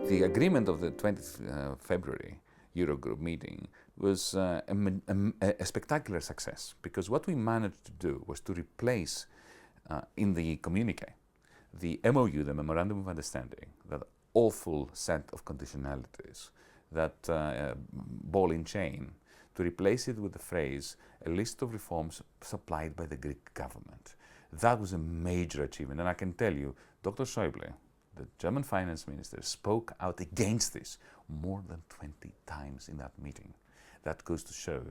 The agreement of the 20th February Eurogroup meeting was a spectacular success, because what we managed to do was to replace in the communique the MOU, the Memorandum of Understanding, that awful set of conditionalities, that ball and chain, to replace it with the phrase, a list of reforms supplied by the Greek government. That was a major achievement, and I can tell you, Dr. Schäuble, the German finance minister, spoke out against this more than 20 times in that meeting. That goes to show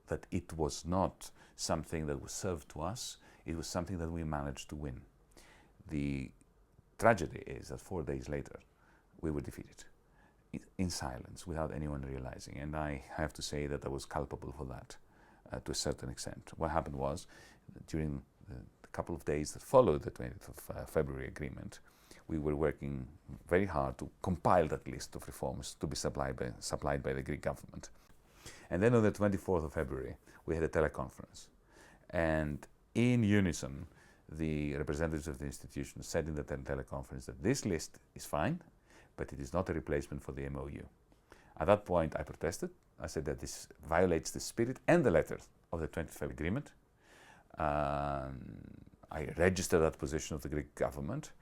that it was not something that was served to us, it was something that we managed to win. The tragedy is that 4 days later, we were defeated in silence, without anyone realizing, and I have to say that I was culpable for that to a certain extent. What happened was, during the couple of days that followed the 20th of February agreement, we were working very hard to compile that list of reforms to be supplied by the Greek government. And then on the 24th of February, we had a teleconference. And in unison, the representatives of the institution said in the teleconference that this list is fine, but it is not a replacement for the MOU. At that point, I protested. I said that this violates the spirit and the letter of the 20th February agreement. I registered that position of the Greek government,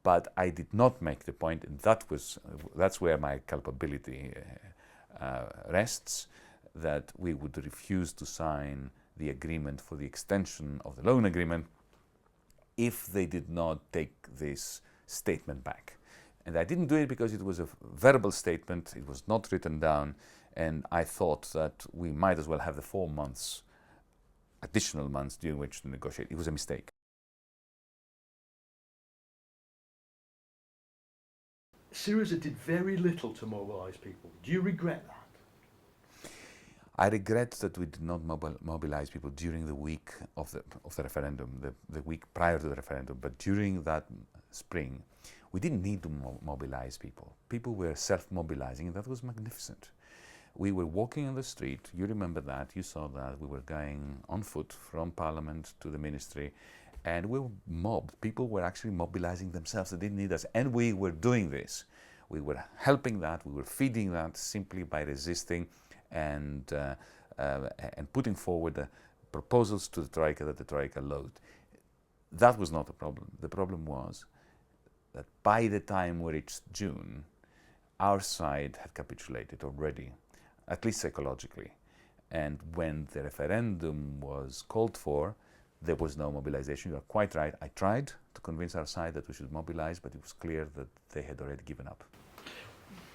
but I did not make the point, and that's where my culpability rests, that we would refuse to sign the agreement for the extension of the loan agreement if they did not take this statement back. And I didn't do it because it was a verbal statement, it was not written down, and I thought that we might as well have the 4 months, additional months during which to negotiate. It was a mistake. Syriza did very little to mobilize people. Do you regret that? I regret that we did not mobilize people during the week of the referendum, the week prior to the referendum, but during that spring, we didn't need to mobilize people. People were self-mobilizing, and that was magnificent. We were walking on the street, you remember that, you saw that, we were going on foot from Parliament to the Ministry, and we were mobbed. People were actually mobilizing themselves, they didn't need us, and we were doing this. We were helping that, we were feeding that simply by resisting and putting forward the proposals to the Troika that the Troika loathed. That was not the problem. The problem was that by the time we reached June, our side had capitulated already, at least psychologically. And when the referendum was called for, there was no mobilization. You are quite right. I tried to convince our side that we should mobilize, but it was clear that they had already given up.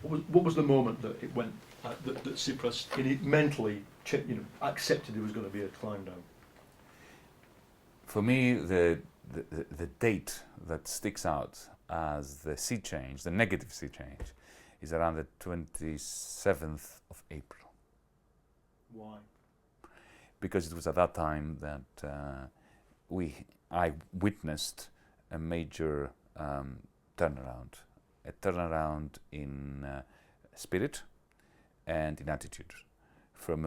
What was the moment that it went, that Tsipras mentally accepted there was going to be a climb down? For me, the date that sticks out as the sea change, the negative sea change, is around the 27th of April. Why? Because it was at that time that I witnessed a major turnaround, a turnaround in spirit and in attitude, from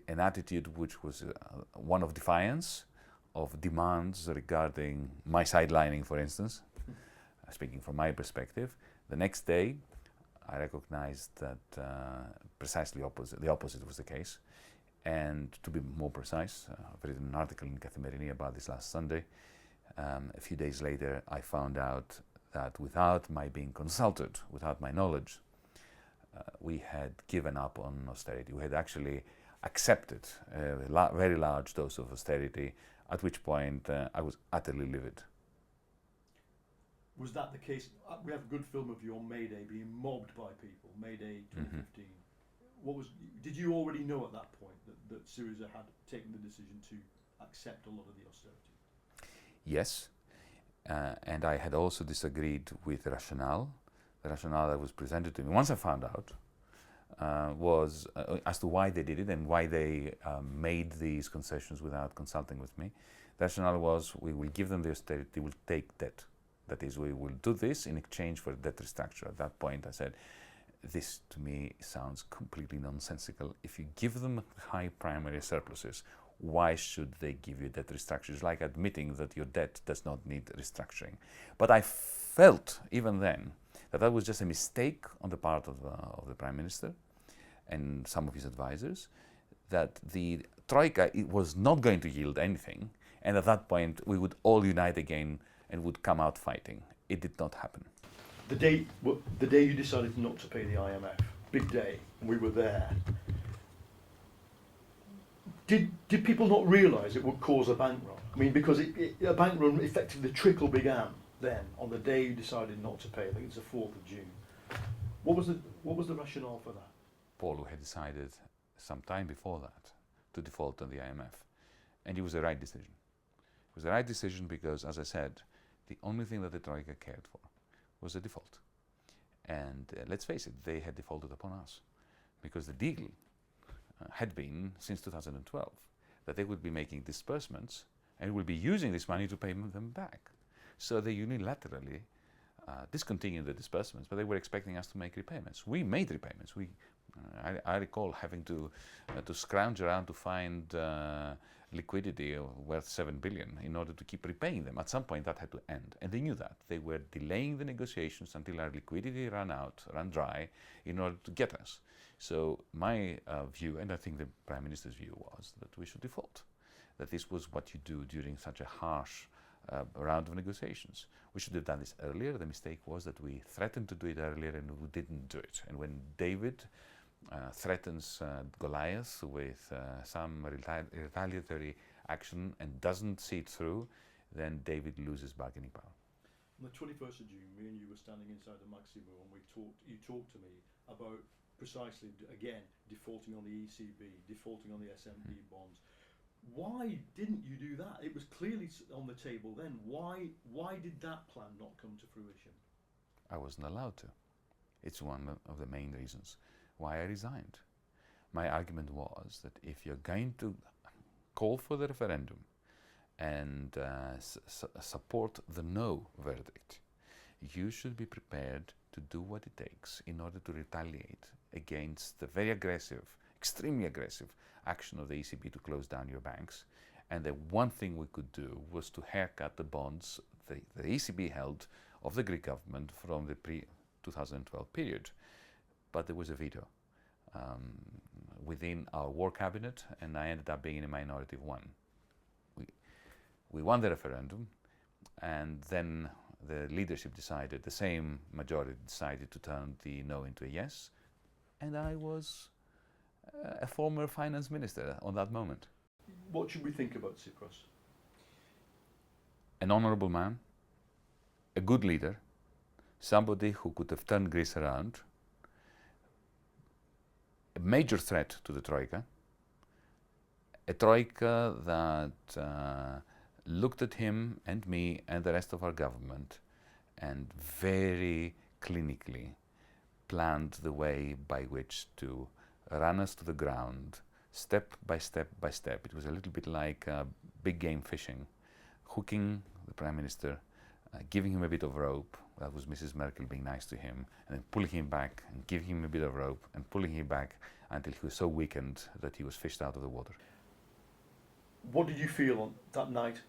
an attitude which was one of defiance, of demands regarding my sidelining, for instance, speaking from my perspective. The next day, I recognized that precisely the opposite was the case. And to be more precise, I've written an article in Kathimerini about this last Sunday. A few days later, I found out that without my being consulted, without my knowledge, we had given up on austerity. We had actually accepted a very large dose of austerity, at which point I was utterly livid. Was that the case? We have a good film of you on May Day being mobbed by people, May Day 2015. Did you already know at that point that Syriza had taken the decision to accept a lot of the austerity? Yes, and I had also disagreed with the rationale. The rationale that was presented to me, once I found out, was as to why they did it and why they made these concessions without consulting with me. The rationale was, we will give them the austerity, we'll take debt. That is, we will do this in exchange for debt restructure. At that point I said, this to me sounds completely nonsensical. If you give them high primary surpluses, why should they give you debt restructure? It's like admitting that your debt does not need restructuring. But I felt, even then, that was just a mistake on the part of the Prime Minister and some of his advisors, that the Troika was not going to yield anything, and at that point we would all unite again and would come out fighting. It did not happen. The day you decided not to pay the IMF, big day, and we were there. Did people not realise it would cause a bank run? I mean, because a bank run, effectively, the trickle began then on the day you decided not to pay. I think it's the 4th of June. What was the rationale for that? Paul had decided some time before that to default on the IMF, and it was the right decision. It was the right decision because, as I said, the only thing that the Troika cared for was the default. And let's face it, they had defaulted upon us, because the deal had been, since 2012, that they would be making disbursements and would be using this money to pay them back. So they unilaterally discontinued the disbursements, but they were expecting us to make repayments. We made repayments. I recall having to scrounge around to find liquidity worth 7 billion in order to keep repaying them. At some point that had to end, and they knew that. They were delaying the negotiations until our liquidity ran dry, in order to get us. So my view, and I think the Prime Minister's view, was that we should default, that this was what you do during such a harsh round of negotiations. We should have done this earlier. The mistake was that we threatened to do it earlier and we didn't do it. And when David threatens Goliath with some retaliatory action and doesn't see it through, then David loses bargaining power. On the 21st of June, me and you were standing inside the Maximo, and you talked to me about precisely, again, defaulting on the ECB, defaulting on the SME bonds. Why didn't you do that? It was clearly on the table then. Why did that plan not come to fruition? I wasn't allowed to. It's one of the main reasons why I resigned. My argument was that if you're going to call for the referendum and support the no verdict, you should be prepared to do what it takes in order to retaliate against the very aggressive, extremely aggressive action of the ECB to close down your banks. And the one thing we could do was to haircut the bonds the ECB held of the Greek government from the pre-2012 period. But there was a veto within our war cabinet, and I ended up being in a minority of one. We won the referendum, and then the leadership decided, the same majority decided to turn the no into a yes, and I was a former finance minister on that moment. What should we think about Tsipras? An honorable man, a good leader, somebody who could have turned Greece around, a major threat to the Troika, a Troika that looked at him and me and the rest of our government and very clinically planned the way by which to run us to the ground, step by step by step. It was a little bit like big game fishing, hooking the Prime Minister, giving him a bit of rope. That was Mrs. Merkel being nice to him, and then pulling him back and giving him a bit of rope and pulling him back until he was so weakened that he was fished out of the water. What did you feel on that night?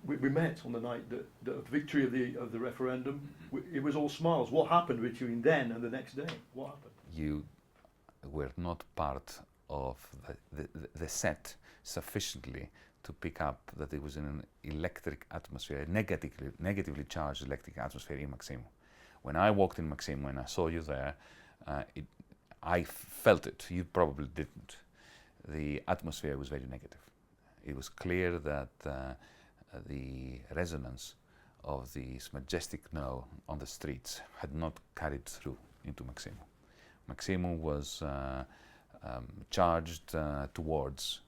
We met on the night the victory of the referendum. It was all smiles. What happened between then and the next day? What happened? You were not part of the set sufficiently to pick up that it was in an electric atmosphere, a negatively charged electric atmosphere in Maximo. When I walked in Maximo and I saw you there, I felt it. You probably didn't. The atmosphere was very negative. It was clear that the resonance of this majestic no on the streets had not carried through into Maximo. Maximo was charged towards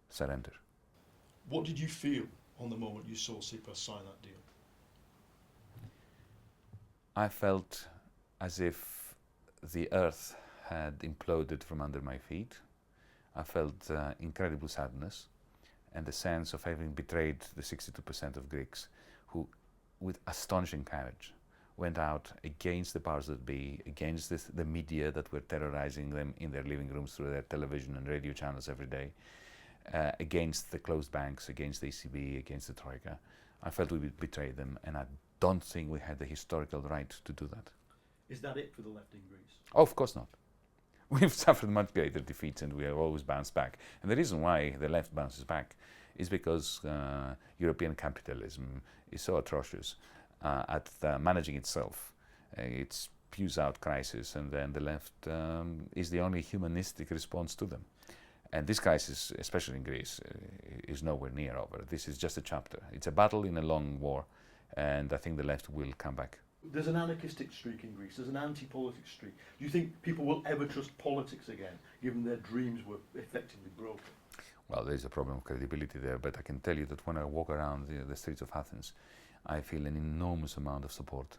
surrender. What did you feel on the moment you saw Tsipras sign that deal? I felt as if the earth had imploded from under my feet. I felt incredible sadness and the sense of having betrayed the 62% of Greeks who, with astonishing courage, went out against the powers that be, against the media that were terrorizing them in their living rooms through their television and radio channels every day, against the closed banks, against the ECB, against the Troika. I felt we betrayed them, and I don't think we had the historical right to do that. Is that it for the left in Greece? Oh, of course not. We've suffered much greater defeats and we have always bounced back. And the reason why the left bounces back is because European capitalism is so atrocious at managing itself. It spews out crisis, and then the left is the only humanistic response to them. And this crisis, especially in Greece, is nowhere near over. This is just a chapter. It's a battle in a long war, and I think the left will come back. There's an anarchistic streak in Greece. There's an anti-politics streak. Do you think people will ever trust politics again, given their dreams were effectively broken? Well, there's a problem of credibility there, but I can tell you that when I walk around the streets of Athens, I feel an enormous amount of support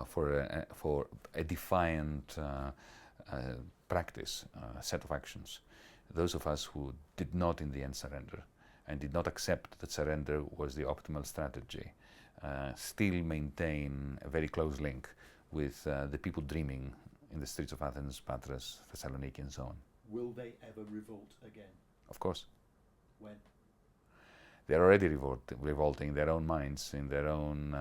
for a defiant practice, set of actions. Those of us who did not in the end surrender and did not accept that surrender was the optimal strategy still maintain a very close link with the people dreaming in the streets of Athens, Patras, Thessaloniki and so on. Will they ever revolt again? Of course. When? They're already revolting in their own minds, in their own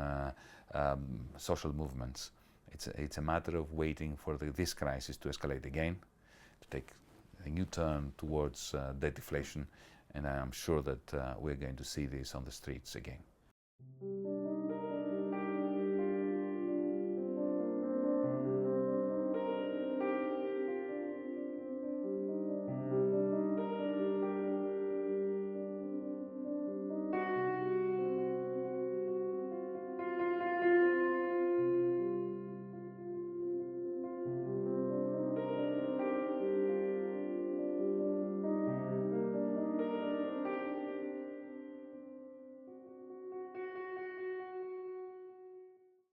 social movements. It's a matter of waiting for this crisis to escalate again, to take a new turn towards debt deflation, and I'm sure that we're going to see this on the streets again.